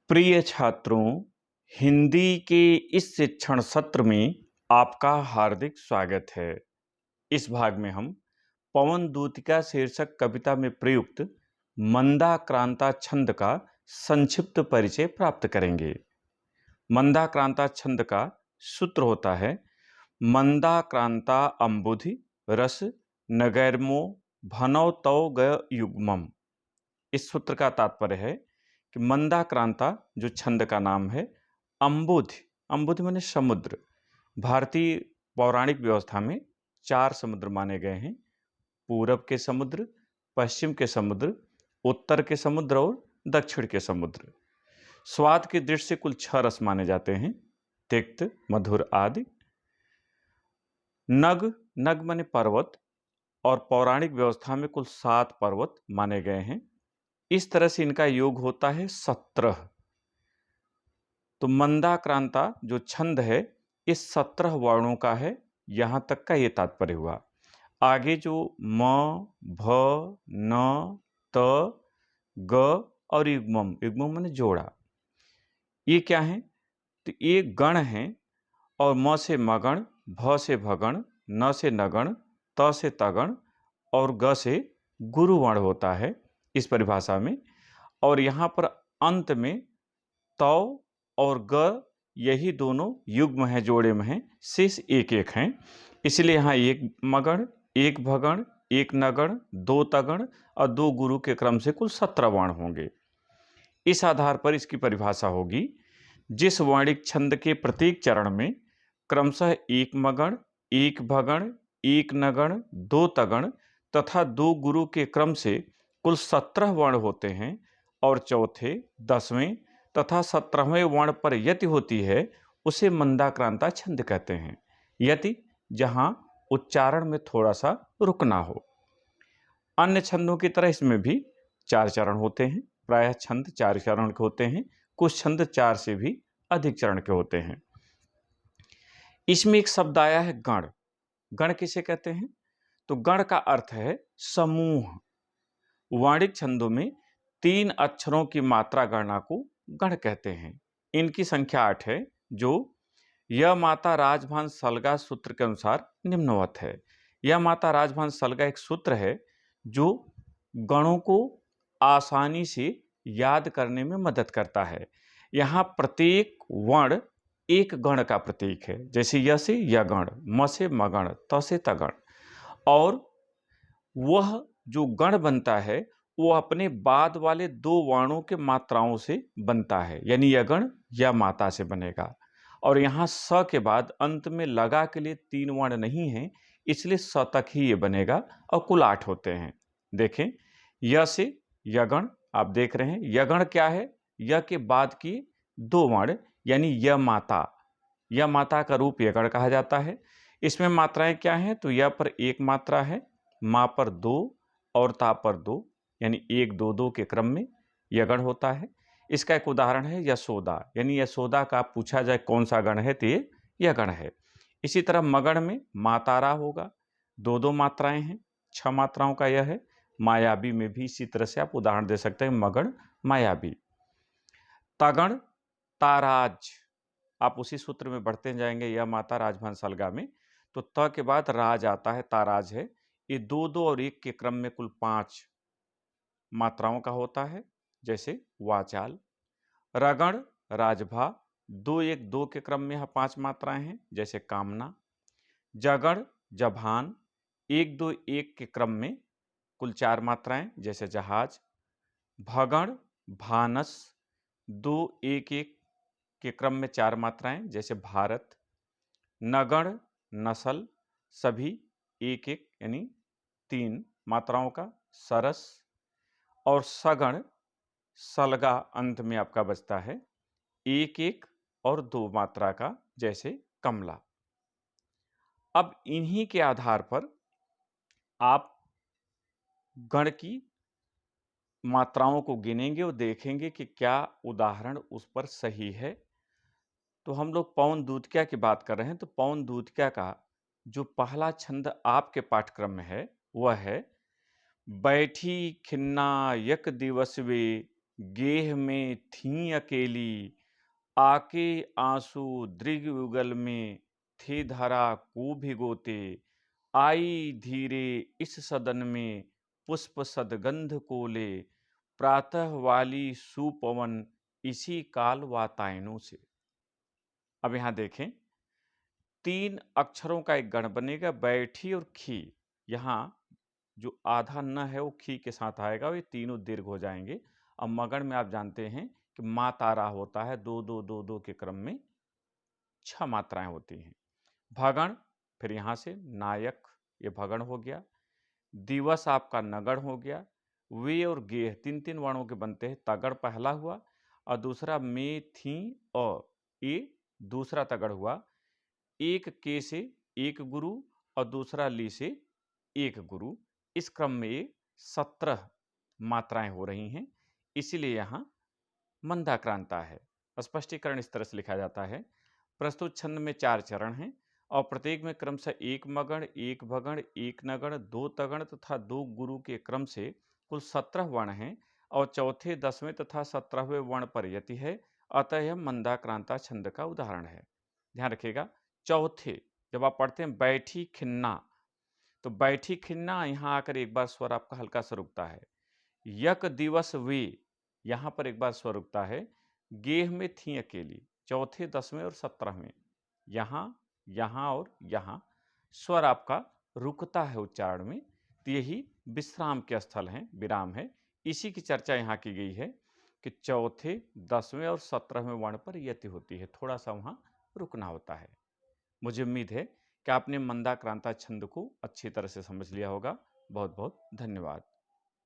प्रिय छात्रों, हिंदी के इस शिक्षण सत्र में आपका हार्दिक स्वागत है। इस भाग में हम पवन दूतिका शीर्षक कविता में प्रयुक्त मंदाक्रांता छंद का संक्षिप्त परिचय प्राप्त करेंगे। मंदाक्रांता छंद का सूत्र होता है मंदाक्रांता अंबुधि रस नगैर्मो भनौ तौ ग युग्मम्। इस सूत्र का तात्पर्य है कि मंदाक्रांता जो छंद का नाम है, अंबुधि अंबुधि माने समुद्र। भारतीय पौराणिक व्यवस्था में 4 समुद्र माने गए हैं: पूरब के समुद्र, पश्चिम के समुद्र, उत्तर के समुद्र और दक्षिण के समुद्र। स्वाद की दृष्टि से कुल 6 रस माने जाते हैं: तिक्त, मधुर आदि। नग नग माने पर्वत, और पौराणिक व्यवस्था में कुल 7 पर्वत माने गए हैं। इस तरह से इनका योग होता है 17। तो मंदाक्रांता जो छंद है इस 17 वर्णों का है, यहां तक का ये तात्पर्य हुआ। आगे जो म, भ, न, त, ग और युग्मम, युग्मम माने जोड़ा, ये क्या है? तो ये गण है, और म से मगण, भ से भगण, न से नगण, त से तगण और ग से गुरुवर्ण होता है इस परिभाषा में। और यहाँ पर अंत में तौ और ग, यही दोनों युग्म है, जोड़े में हैं, शेष एक एक हैं। इसलिए यहाँ एक मगण, एक भगण, एक नगण, 2 तगण और 2 गुरु के क्रम से कुल 17 वर्ण होंगे। इस आधार पर इसकी परिभाषा होगी: जिस वर्णिक छंद के प्रत्येक चरण में क्रमशः एक मगण, एक भगण, एक नगण, 2 तगण तथा 2 गुरु के क्रम से कुल 17 वर्ण होते हैं, और चौथे, 10वें तथा 17वें वर्ण पर यति होती है, उसे मंदाक्रांता छंद कहते हैं। यति जहां उच्चारण में थोड़ा सा रुकना हो। अन्य छंदों की तरह इसमें भी 4 चरण होते हैं। प्रायः छंद 4 चरण के होते हैं, कुछ छंद 4 से भी अधिक चरण के होते हैं। इसमें एक शब्द आया है गण। गण किसे कहते हैं? तो गण का अर्थ है समूह। वर्णिक छंदों में 3 अक्षरों की मात्रा गणना को गण कहते हैं। इनकी संख्या 8 है, जो यह माता राजभान सलगा सूत्र के अनुसार निम्नवत है। यह माता राजभान सलगा एक सूत्र है जो गणों को आसानी से याद करने में मदद करता है। यहाँ प्रत्येक वर्ण एक गण का प्रतीक है, जैसे य से यगण, म से मगण, त से तगण। और वह जो गण बनता है वो अपने बाद वाले 2 वर्णों के मात्राओं से बनता है, यानी यगण या माता से बनेगा। और यहाँ स के बाद अंत में लगा के लिए 3 वर्ण नहीं है, इसलिए स तक ही ये बनेगा, और कुल 8 होते हैं। देखें, य से यगण आप देख रहे हैं। यगण क्या है? य के बाद की 2 वर्ण, यानी य माता। य माता का रूप यगण कहा जाता है। इसमें मात्राएं क्या हैं? तो य पर 1 मात्रा है, मा पर 2 और ता पर 2, यानी 1 2 2 के क्रम में यगण होता है। इसका एक उदाहरण है यशोदा, यानी यशोदा का पूछा जाए कौन सा गण है तो ये यगण है। इसी तरह मगण में मातारा होगा, 2 2 मात्राएं हैं, 6 मात्राओं का यह है। मायावी में भी इसी तरह से आप उदाहरण दे सकते हैं, मगण मायावी। तगण ताराज, आप उसी सूत्र में बढ़ते जाएंगे, यह माता राजभान सलगा में। तो त के बाद राज आता है, ताराज है। ये 2 2 और 1 के क्रम में कुल 5 मात्राओं का होता है, जैसे वाचाल। रगण राजभा, 2 1 2 के क्रम में यह 5 मात्राएं हैं, जैसे कामना। जगण जभान, 1 2 1 के क्रम में कुल 4 मात्राएं, जैसे जहाज। भगण भानस, 2 1 1 के क्रम में 4 मात्राएं, जैसे भारत। नगण नसल, सभी 1 1 यानी 3 मात्राओं का, सरस। और सगण सलगा अंत में आपका बचता है, 1 1 और 2 मात्रा का, जैसे कमला। अब इन्हीं के आधार पर आप गण की मात्राओं को गिनेंगे और देखेंगे कि क्या उदाहरण उस पर सही है। तो हम लोग पवन दूतिका की बात कर रहे हैं, तो पवन दूतिका का जो पहला छंद आपके पाठ्यक्रम में है वह है: बैठी खिन्ना यक दिवस वे गेह में थीं अकेली, आके आंसू दृग युगल में, थे धरा को भिगोते, आई धीरे इस सदन में, पुष्प सदगंध कोले, प्रातः वाली सुपवन, इसी काल वातायनों से। अब यहां देखें, 3 अक्षरों का एक गण बनेगा, बैठी और खी। यहाँ जो आधा न है वो खी के साथ आएगा और ये तीनों दीर्घ हो जाएंगे। अब मगन में आप जानते हैं कि मा तारा होता है, 2-2-2-2 के क्रम में 6 मात्राएं होती हैं। भगण, फिर यहाँ से नायक, ये भगण हो गया। दिवस आपका नगण हो गया। वे और गेह 3-3 वर्णों के बनते हैं। तगड़ पहला हुआ और दूसरा में थी और ये दूसरा तगड़ हुआ। एक के से एक गुरु और दूसरा ली से एक गुरु। इस क्रम में ये 17 मात्राएं हो रही हैं, इसीलिए यहां मंदाक्रांता है। स्पष्टीकरण इस तरह से लिखा जाता है, प्रस्तुत छंद में 4 चरण हैं और प्रत्येक में क्रमशः एक मगण, एक भगण, एक नगण, 2 तगण तथा 2 गुरु के क्रम से कुल 17 वर्ण हैं और चौथे, 10वें तथा 17वें वर्ण पर यति है। अतः यह मंदाक्रांता छंद का उदाहरण है। ध्यान रखिएगा, चौथे जब आप पढ़ते हैं बैठी खिन्ना, तो बैठी खिन्ना यहां आकर एक बार स्वर आपका हल्का सा रुकता है। यक दिवस वे, यहां पर एक बार स्वर रुकता है। गेह में थी अकेली, चौथे, 10वें और 17वें, यहां, यहां और यहां स्वर आपका रुकता है उच्चारण में। तो यही विश्राम के स्थल हैं, विराम है। इसी की चर्चा यहां की गई है कि चौथे, 10वें और 17वें वर्ण पर यति होती है, थोड़ा सा वहां रुकना होता है। मुझे उम्मीद है कि आपने मंदाक्रांता छंद को अच्छी तरह से समझ लिया होगा। बहुत बहुत धन्यवाद।